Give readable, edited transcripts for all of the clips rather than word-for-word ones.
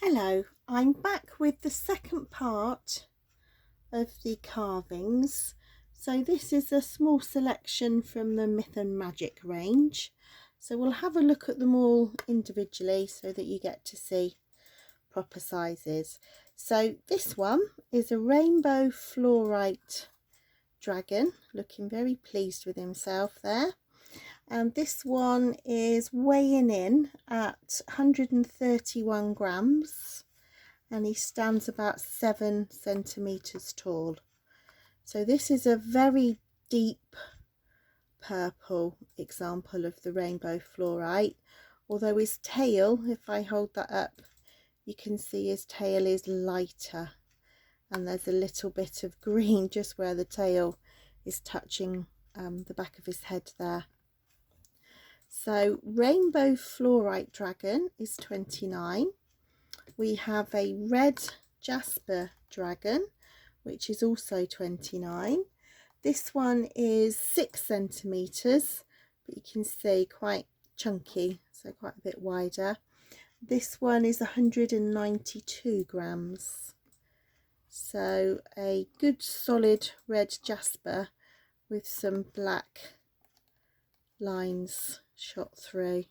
Hello, I'm back with the second part of the carvings. So this is a small selection from the Myth and Magic range. So we'll have a look at them all individually so that you get to see proper sizes. So this one is a rainbow fluorite dragon, looking very pleased with himself there. And this one is weighing in at 131 grams and he stands about 7 centimeters tall. So this is a very deep purple example of the rainbow fluorite, although his tail, if I hold that up, you can see his tail is lighter and there's a little bit of green just where the tail is touching the back of his head there. So rainbow fluorite dragon is 29. We have a red jasper dragon, which is also 29. This one is 6 centimeters, but you can see quite chunky, so quite a bit wider. This one is 192 grams. So a good solid red jasper with some black lines shot through,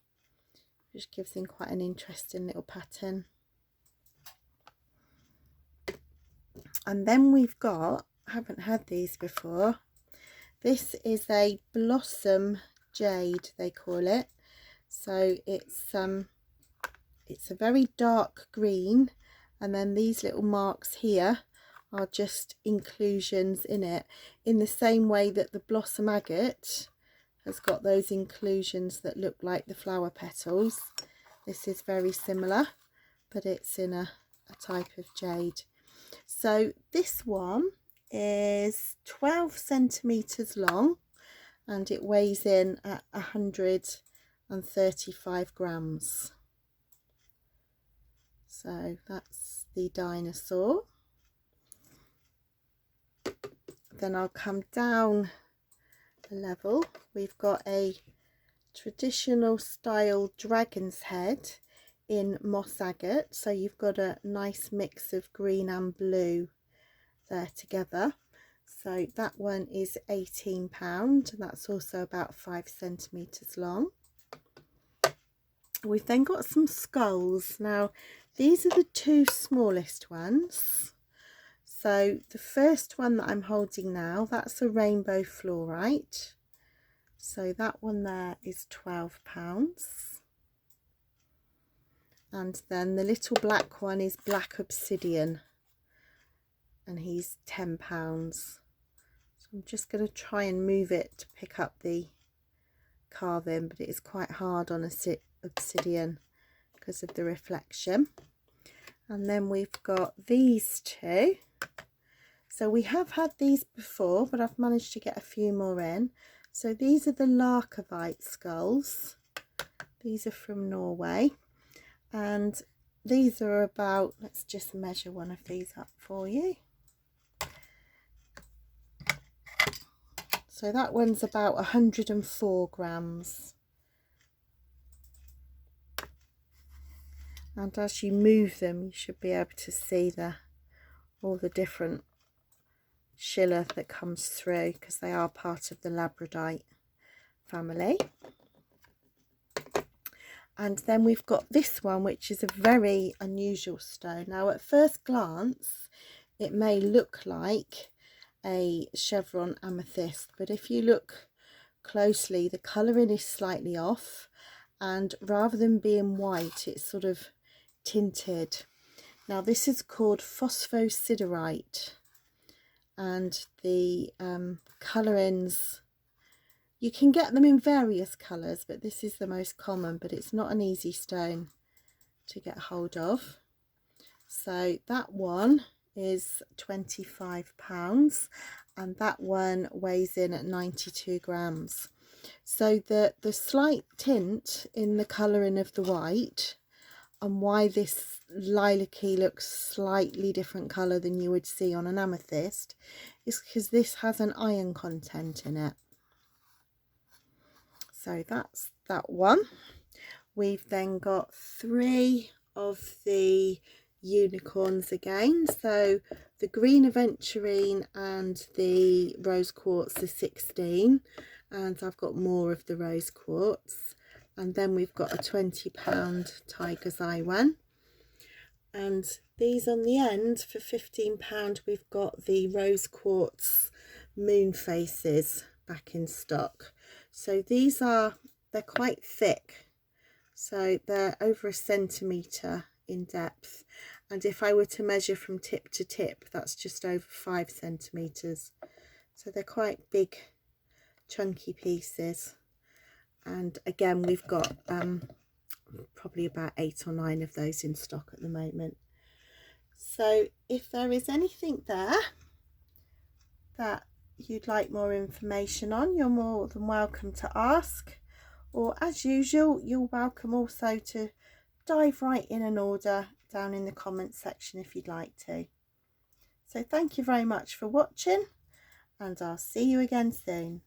which gives him quite an interesting little pattern. And then we've got, I haven't had these before, this is a blossom jade, they call it. So it's a very dark green, and then these little marks here are just inclusions in it, in the same way that the blossom agate has got those inclusions that look like the flower petals. This is very similar, but it's in a type of jade. So this one is 12 centimeters long and it weighs in at 135 grams. So that's the dinosaur. Then I'll come down a level. We've got a traditional style dragon's head in moss agate, so you've got a nice mix of green and blue there together. So that one is £18 and that's also about 5 centimeters long. We've then got some skulls. Now these are the two smallest ones. So the first one that I'm holding now, that's a rainbow fluorite. So that one there is £12. And then the little black one is black obsidian and he's £10. So I'm just going to try and move it to pick up the carving, but it is quite hard on obsidian because of the reflection. And then we've got these two. So we have had these before, but I've managed to get a few more in. So these are the Larkavite skulls. These are from Norway. And these are about, let's just measure one of these up for you. So that one's about 104 grams. And as you move them, you should be able to see all the different schiller that comes through, because they are part of the labradorite family. And then we've got this one, which is a very unusual stone. Now at first glance it may look like a chevron amethyst, but if you look closely, the colouring is slightly off, and rather than being white, it's sort of tinted. Now this is called phosphosiderite, and the colourings, you can get them in various colours, but this is the most common, but it's not an easy stone to get hold of. So that one is £25 and that one weighs in at 92 grams. So the slight tint in the colouring of the white, and why this lilac-y looks slightly different colour than you would see on an amethyst, is because this has an iron content in it. So that's that one. We've then got 3 of the unicorns again. So the green aventurine and the rose quartz are 16, and I've got more of the rose quartz. And then we've got a £20 tiger's eye one, and these on the end for £15 we've got the rose quartz moon faces back in stock. So they're quite thick, so they're over 1 centimetre in depth, and if I were to measure from tip to tip, that's just over 5 centimetres. So they're quite big chunky pieces. And again, we've got probably about 8 or 9 of those in stock at the moment. So if there is anything there that you'd like more information on, you're more than welcome to ask, or as usual, you're welcome also to dive right in and order down in the comments section if you'd like to. So thank you very much for watching, and I'll see you again soon.